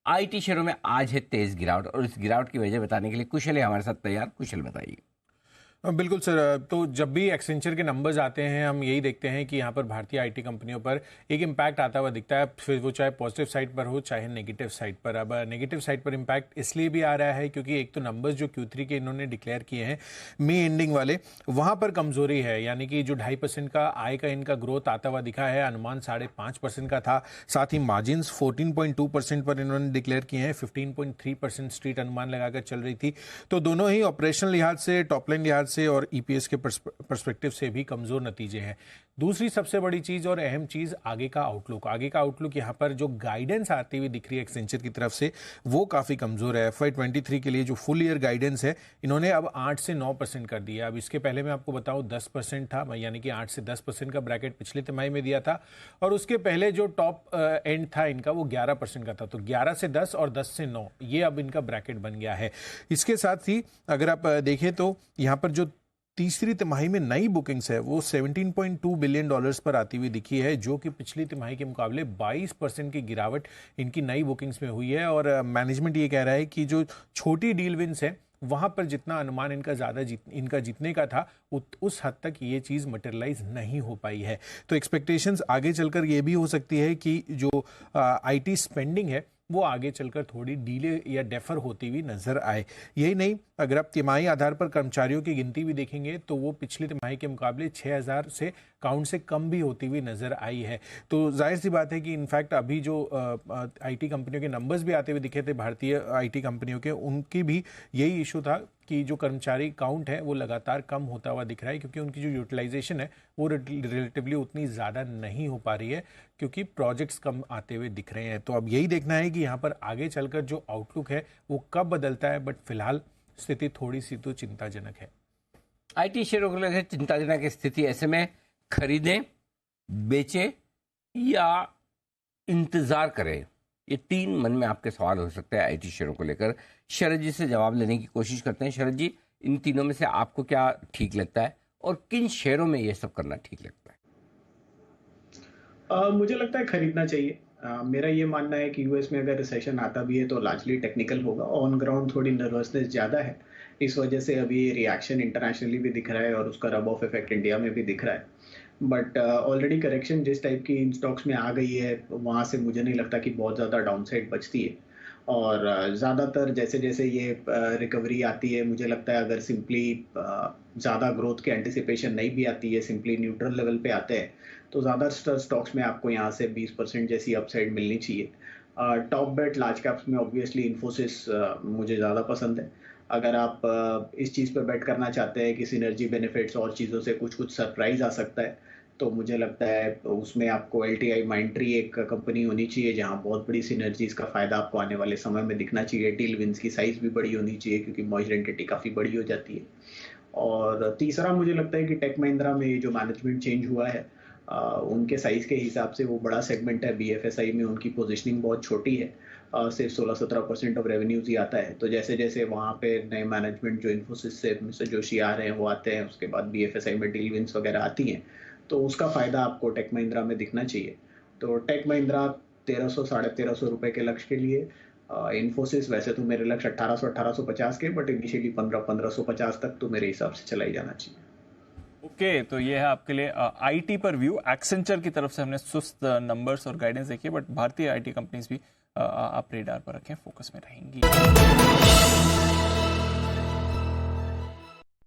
IT शेयरों में आज है तेज गिरावट और इस गिरावट की वजह बताने के लिए कुशल है हमारे साथ तैयार। कुशल बताइए। बिल्कुल सर। तो जब भी एक्सेंचर के नंबर्स आते हैं हम यही देखते हैं कि यहाँ पर भारतीय आईटी कंपनियों पर एक इम्पैक्ट आता हुआ दिखता है, फिर वो चाहे पॉजिटिव साइड पर हो चाहे नेगेटिव साइड पर। अब नेगेटिव साइड पर इम्पैक्ट इसलिए भी आ रहा है क्योंकि एक तो नंबर्स जो Q3 के इन्होंने डिक्लेयर किए हैं मई एंडिंग वाले, वहाँ पर कमजोरी है, यानी कि जो 2.5% का आय का इनका ग्रोथ आता हुआ दिखा है, अनुमान 5.5% का था। साथ ही मार्जिन 14.2% पर इन्होंने डिक्लेयर किए हैं, 15.3% स्ट्रीट अनुमान लगाकर चल रही थी। तो दोनों ही ऑपरेशनल लिहाज से, टॉपलाइन लिहाज से और ईपीएस के पर्सपेक्टिव से भी कमजोर नतीजे हैं। दूसरी सबसे बड़ी चीज और अहम चीज आगे का आउटलुक यहां पर जो गाइडेंस आती हुई दिख रही है एक्सेंचर की तरफ से, वो काफी कमजोर है। FY23 के लिए जो फुल ईयर गाइडेंस है इन्होंने अब 8 से 9% कर दिया। अब इसके पहले मैं आपको बताऊं 10% था, यानी कि 8 से 10% का ब्रैकेट पिछले तिमाही में दिया था, और उसके पहले जो टॉप एंड था इनका वो 11% का था। तो 11 से 10 और 10 से 9 ये अब इनका ब्रैकेट बन गया है। इसके साथ ही अगर आप देखें तो यहां पर जो तीसरी तिमाही में नई बुकिंग्स है वो $17.2 बिलियन पर आती हुई दिखी है, जो कि पिछली तिमाही के मुकाबले 22% की गिरावट इनकी नई बुकिंग्स में हुई है। और मैनेजमेंट ये कह रहा है कि जो छोटी डील विंस है वहां पर जितना अनुमान इनका इनका जीतने का था उस हद तक ये चीज मटेरियलाइज नहीं हो पाई है। तो एक्सपेक्टेशंस आगे चलकर ये भी हो सकती है कि जो आईटी स्पेंडिंग है वो आगे चलकर थोड़ी डीले या डेफर होती हुई नजर आए। यही नहीं, अगर आप तिमाही आधार पर कर्मचारियों की गिनती भी देखेंगे तो वो पिछली तिमाही के मुकाबले 6000 से काउंट से कम भी होती हुई नजर आई है। तो जाहिर सी बात है कि इनफैक्ट अभी जो आईटी कंपनियों के नंबर्स भी आते हुए दिखे थे भारतीय आईटी कंपनियों के, उनकी भी यही इशू था कि जो कर्मचारी काउंट है वो लगातार कम होता हुआ दिख रहा है, क्योंकि उनकी जो यूटिलाइजेशन है वो रिलेटिवली उतनी ज़्यादा नहीं हो पा रही है, क्योंकि प्रोजेक्ट्स कम आते हुए दिख रहे हैं। तो अब यही देखना है कि यहाँ पर आगे चलकर जो आउटलुक है वो कब बदलता है, बट फिलहाल स्थिति थोड़ी सी तो चिंताजनक है। आईटी शेयरों को लेकर चिंताजनक स्थिति, ऐसे में खरीदें, बेचें या इंतजार करें, ये तीन मन में आपके सवाल हो सकते हैं आईटी शेयरों को लेकर। शरद जी से जवाब लेने की कोशिश करते हैं। शरद जी, इन तीनों में से आपको क्या ठीक लगता है और किन शेयरों में ये सब करना ठीक लगता है? मुझे लगता है खरीदना चाहिए। मेरा ये मानना है कि यूएस में अगर रिसेशन आता भी है तो लार्जली टेक्निकल होगा। ऑन ग्राउंड थोड़ी नर्वसनेस ज़्यादा है, इस वजह से अभी रिएक्शन इंटरनेशनली भी दिख रहा है और उसका रब ऑफ इफेक्ट इंडिया में भी दिख रहा है। बट ऑलरेडी करेक्शन जिस टाइप की इन स्टॉक्स में आ गई है वहाँ से मुझे नहीं लगता कि बहुत ज़्यादा डाउनसाइड बचती है। और ज़्यादातर जैसे जैसे ये रिकवरी आती है, मुझे लगता है अगर सिंपली ज़्यादा ग्रोथ के एंटिसिपेशन नहीं भी आती है, सिंपली न्यूट्रल लेवल पे आते हैं, तो ज़्यादा स्टॉक्स में आपको यहाँ से 20% जैसी अपसाइड मिलनी चाहिए। टॉप बेट लार्ज कैप्स में ऑब्वियसली इन्फोसिस मुझे ज़्यादा पसंद है। अगर आप इस चीज़ पर बेट करना चाहते हैं कि सिनर्जी बेनिफिट्स और चीज़ों से कुछ सरप्राइज आ सकता है, तो मुझे लगता है उसमें आपको LTI माइंडट्री एक कंपनी होनी चाहिए जहां बहुत बड़ी सिनर्जीज का फायदा आपको आने वाले समय में दिखना चाहिए। डील विंस की साइज भी बड़ी होनी चाहिए क्योंकि मर्ज एंटिटी काफ़ी बड़ी हो जाती है। और तीसरा मुझे लगता है कि टेक महिंद्रा में जो मैनेजमेंट चेंज हुआ है उनके साइज के हिसाब से वो बड़ा सेगमेंट है। BFSI में उनकी पोजिशनिंग बहुत छोटी है, सिर्फ 16-17% ऑफ रेवेन्यूज ही आता है। तो जैसे जैसे वहाँ पे नए मैनेजमेंट जो इन्फोसिस से मिस्टर जोशी आ रहे हैं वो आते हैं, उसके बाद BFSI में डील विंस वगैरह आती हैं, तो उसका फायदा आपको टेक महिंद्रा में दिखना चाहिए। तो टेक महिंद्रा 1300-1350 रुपए के लक्ष्य के लिए, इन्फोसिस वैसे तो मेरे लक्ष्य 1800-1850 के, बट इनिशियली 1500-1550 तक तो मेरे हिसाब से चला ही जाना चाहिए। ओके, तो ये है आपके लिए आईटी पर व्यू। एक्सेंचर की तरफ से हमने सुस्त नंबर्स और गाइडेंस देखी, बट भारतीय आईटी कंपनीज भी आप रेडार पर रखें, फोकस में रहेंगी।